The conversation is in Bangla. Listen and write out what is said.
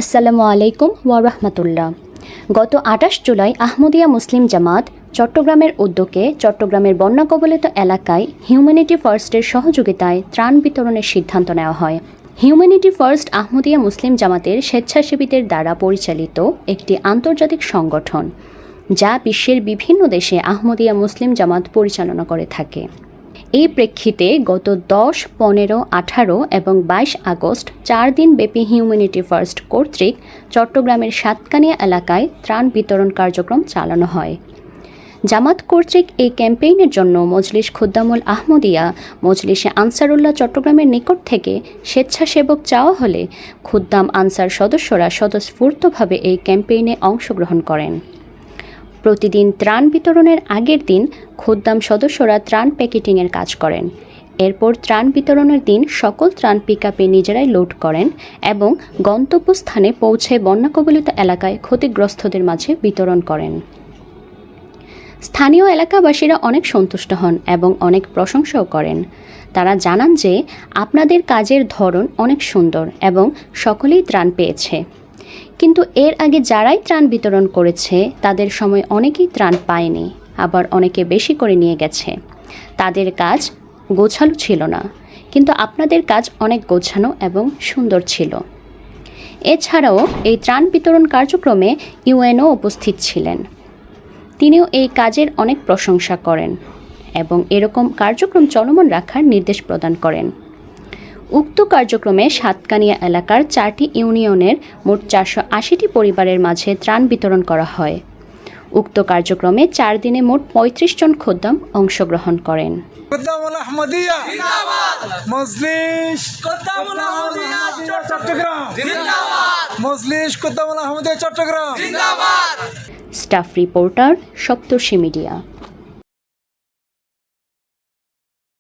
আসসালামু আলাইকুম ওয়া রাহমাতুল্লাহ। গত ২৮ জুলাই আহমদিয়া মুসলিম জামাত চট্টগ্রামের উদ্যোগে চট্টগ্রামের বন্যা কবলিত এলাকায় হিউম্যানিটি ফার্স্টের সহযোগিতায় ত্রাণ বিতরণের সিদ্ধান্ত নেওয়া হয়। হিউম্যানিটি ফার্স্ট আহমদিয়া মুসলিম জামাতের স্বেচ্ছাসেবীদের দ্বারা পরিচালিত একটি আন্তর্জাতিক সংগঠন, যা বিশ্বের বিভিন্ন দেশে আহমদিয়া মুসলিম জামাত পরিচালনা করে থাকে। এই প্রেক্ষিতে গত ১০, ১৫, ১৮ এবং ২২ আগস্ট ৪ দিন ব্যাপী হিউম্যানিটি ফার্স্ট কর্তৃক চট্টগ্রামের সাতকানিয়া এলাকায় ত্রাণ বিতরণ কার্যক্রম চালানো হয়। জামাত কর্তৃক এই ক্যাম্পেইনের জন্য মজলিস খুদ্দামুল আহমদিয়া মজলিসে আনসারুল্লাহ চট্টগ্রামের নিকট থেকে স্বেচ্ছাসেবক চাওয়া হলে খুদ্দাম আনসার সদস্যরা স্বতঃস্ফূর্তভাবে এই ক্যাম্পেইনে অংশগ্রহণ করেন। প্রতিদিন ত্রাণ বিতরণের আগের দিন খুদ্দাম সদস্যরা ত্রাণ প্যাকেটিংয়ের কাজ করেন। এরপর ত্রাণ বিতরণের দিন সকল ত্রাণ পিকআপে নিজেরাই লোড করেন এবং গন্তব্যস্থানে পৌঁছে বন্যা কবলিত এলাকায় ক্ষতিগ্রস্তদের মাঝে বিতরণ করেন। স্থানীয় এলাকাবাসীরা অনেক সন্তুষ্ট হন এবং অনেক প্রশংসাও করেন। তারা জানান যে আপনাদের কাজের ধরন অনেক সুন্দর এবং সকলেই ত্রাণ পেয়েছে। কিন্তু এর আগে যারাই ত্রাণ বিতরণ করেছে তাদের সময় অনেকেই ত্রাণ পায়নি, আবার অনেকে বেশি করে নিয়ে গেছে। তাদের কাজ গোছালো ছিল না, কিন্তু আপনাদের কাজ অনেক গোছানো এবং সুন্দর ছিল। এছাড়াও এই ত্রাণ বিতরণ কার্যক্রমে ইউএনও উপস্থিত ছিলেন। তিনিও এই কাজের অনেক প্রশংসা করেন এবং এরকম কার্যক্রম চলমান রাখার নির্দেশ প্রদান করেন। উক্ত কার্যক্রমে সাতকানিয়া এলাকার 4টি ইউনিয়নের মোট 480টি পরিবারের মাঝে ত্রাণ বিতরণ করা হয়। উক্ত কার্যক্রমে 4 দিনে মোট 35 জন খোদ্দাম অংশগ্রহণ করেন। স্টাফ রিপোর্টার, সপ্তর্ষি মিডিয়া।